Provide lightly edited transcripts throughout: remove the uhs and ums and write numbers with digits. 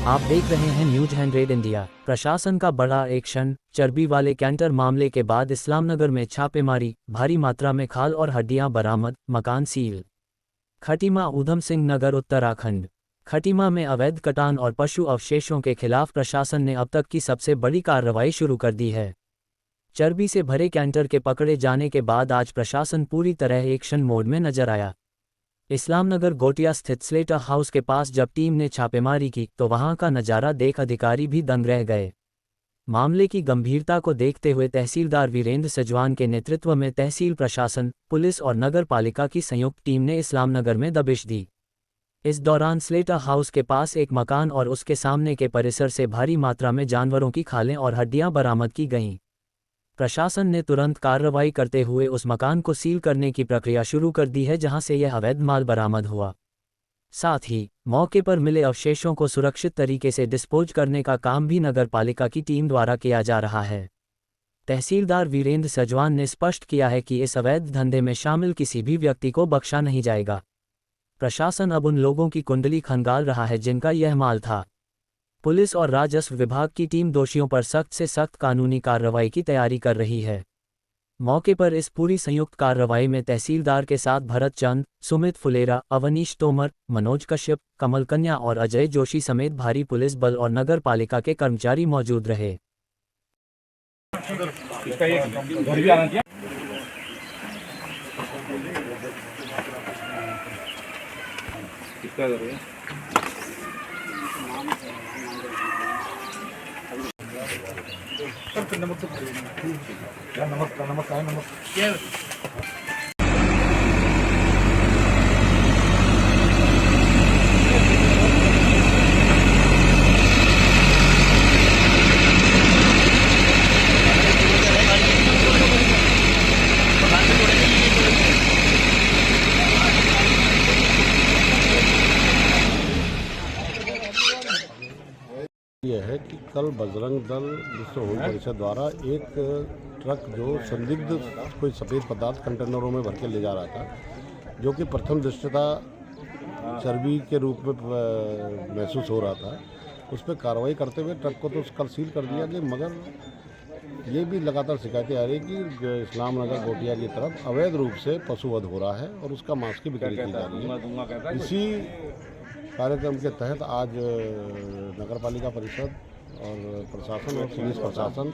आप देख रहे हैं न्यूज 100 इंडिया। प्रशासन का बड़ा एक्शन। चर्बी वाले कैंटर मामले के बाद इस्लामनगर में छापेमारी, भारी मात्रा में खाल और हड्डियां बरामद, मकान सील। खटीमा ऊधम सिंह नगर उत्तराखंड। खटीमा में अवैध कटान और पशु अवशेषों के खिलाफ प्रशासन ने अब तक की सबसे बड़ी कार्रवाई शुरू कर दी है। चर्बी से भरे कैंटर के पकड़े जाने के बाद आज प्रशासन पूरी तरह एक्शन मोड में नजर आया। इस्लामनगर गोटिया स्थित स्लेटर हाउस के पास जब टीम ने छापेमारी की तो वहां का नज़ारा देख अधिकारी भी दंग रह गए। मामले की गंभीरता को देखते हुए तहसीलदार वीरेंद्र सजवान के नेतृत्व में तहसील प्रशासन, पुलिस और नगर पालिका की संयुक्त टीम ने इस्लामनगर में दबिश दी। इस दौरान स्लेटर हाउस के पास एक मकान और उसके सामने के परिसर से भारी मात्रा में जानवरों की खालें और हड्डियां बरामद की गईं। प्रशासन ने तुरंत कार्रवाई करते हुए उस मकान को सील करने की प्रक्रिया शुरू कर दी है जहां से यह अवैध माल बरामद हुआ। साथ ही मौके पर मिले अवशेषों को सुरक्षित तरीके से डिस्पोज करने का काम भी नगर पालिका की टीम द्वारा किया जा रहा है। तहसीलदार वीरेंद्र सजवान ने स्पष्ट किया है कि इस अवैध धंधे में शामिल किसी भी व्यक्ति को बख्शा नहीं जाएगा। प्रशासन अब उन लोगों की कुंडली खंगाल रहा है जिनका यह माल था। पुलिस और राजस्व विभाग की टीम दोषियों पर सख्त से सख्त कानूनी कार्रवाई की तैयारी कर रही है। मौके पर इस पूरी संयुक्त कार्रवाई में तहसीलदार के साथ भरत चंद, सुमित फुलेरा, अवनीश तोमर, मनोज कश्यप, कमल कन्या और अजय जोशी समेत भारी पुलिस बल और नगर पालिका के कर्मचारी मौजूद रहे। यह है कि कल बजरंग दल विश्व हिंदू परिषद द्वारा एक ट्रक जो संदिग्ध कोई सफ़ेद पदार्थ कंटेनरों में भर के ले जा रहा था, जो कि प्रथम दृष्टता चर्बी के रूप में महसूस हो रहा था, उस पर कार्रवाई करते हुए ट्रक को तो कल सील कर दिया गया। मगर ये भी लगातार शिकायतें आ रही कि इस्लामनगर गोटिया की तरफ अवैध रूप से पशुवध हो रहा है और उसका मांस की बिक्री की जा रही है। इसी कार्यक्रम के तहत आज नगर पालिका परिषद और प्रशासन और पुलिस प्रशासन,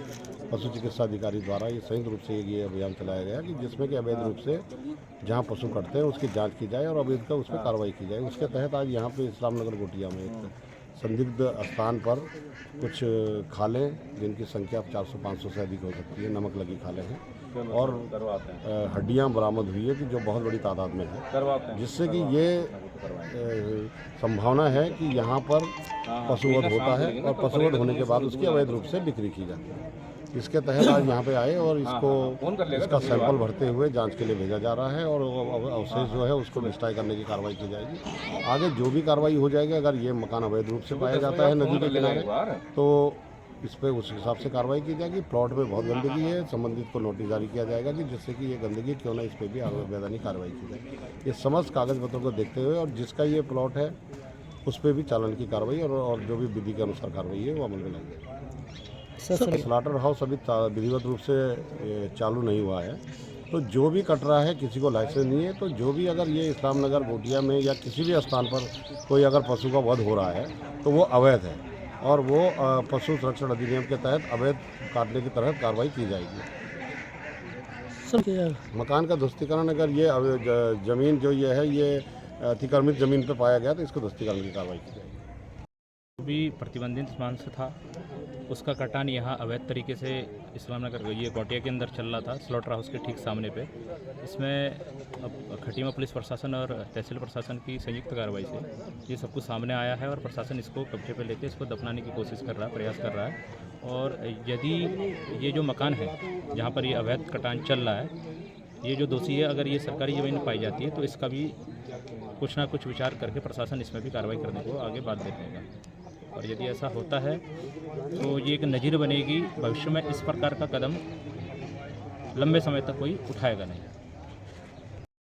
पशु चिकित्सा अधिकारी द्वारा ये संयुक्त रूप से ये अभियान चलाया गया कि जिसमें कि अवैध रूप से जहां पशु कटते हैं उसकी जांच की जाए और अवैध का उस पर कार्रवाई की जाए। उसके तहत आज यहाँ पे इस्लामनगर गोटिया में एक संदिग्ध स्थान पर कुछ खालें, जिनकी संख्या 400-500 से अधिक हो सकती है, नमक लगी खालें हैं और हड्डियां बरामद हुई है कि जो बहुत बड़ी तादाद में है, जिससे कि ये संभावना है कि यहाँ पर पशुवध होता है और पशुवध होने के बाद उसकी अवैध रूप से बिक्री की जाती है। इसके तहत आज यहाँ पे आए और इसका सैंपल भरते हुए जांच के लिए भेजा जा रहा है और अवशेष जो है उसको डिस्ट्रॉय करने की कार्रवाई की जाएगी। आगे जो भी कार्रवाई हो जाएगी, अगर ये मकान अवैध रूप से पाया जाता है नदी के किनारे, तो इस पर उस हिसाब से कार्रवाई की जाएगी। प्लॉट में बहुत गंदगी है, संबंधित को नोटिस जारी किया जाएगा कि जिससे कि ये गंदगी क्यों ना इस पर भी वैधानिक कार्रवाई की जाए। ये समस्त कागज पत्रों को देखते हुए और जिसका ये प्लॉट है उस पर भी चालान की कार्रवाई और जो भी विधि के अनुसार कार्रवाई है वो अमल में लाएगी। स्लाटर हाउस अभी विधिवत रूप से चालू नहीं हुआ है, तो जो भी कट रहा है किसी को लाइसेंस नहीं है, तो जो भी अगर ये इस्लामनगर गोटिया में या किसी भी स्थान पर कोई अगर पशु का वध हो रहा है तो वो अवैध है और वो पशु संरक्षण अधिनियम के तहत अवैध काटने की तहत कार्रवाई की जाएगी। मकान का ध्वस्तीकरण, अगर ये जमीन जो ये है ये अतिक्रमित जमीन पर पाया गया तो इसको ध्वस्तीकरण की कार्रवाई की जाएगी। भी प्रतिबंधित मांस था, उसका कटान यहाँ अवैध तरीके से इस्लामनगर ये गोटिया के अंदर चल रहा था, स्लॉटर हाउस के ठीक सामने पे। इसमें अब खटीमा पुलिस प्रशासन और तहसील प्रशासन की संयुक्त कार्रवाई से ये सब कुछ सामने आया है और प्रशासन इसको कब्जे पे लेके इसको दफनाने की कोशिश कर रहा है, प्रयास कर रहा है। और यदि ये जो मकान है जहाँ पर ये अवैध कटान चल रहा है, ये जो दोषी है, अगर ये सरकारी ज़मीन पाई जाती है तो इसका भी कुछ ना कुछ विचार करके प्रशासन इसमें भी कार्रवाई करने को आगे बाध्य रहेगा। और यदि ऐसा होता है तो ये एक नज़ीर बनेगी, भविष्य में इस प्रकार का कदम लंबे समय तक कोई उठाएगा नहीं।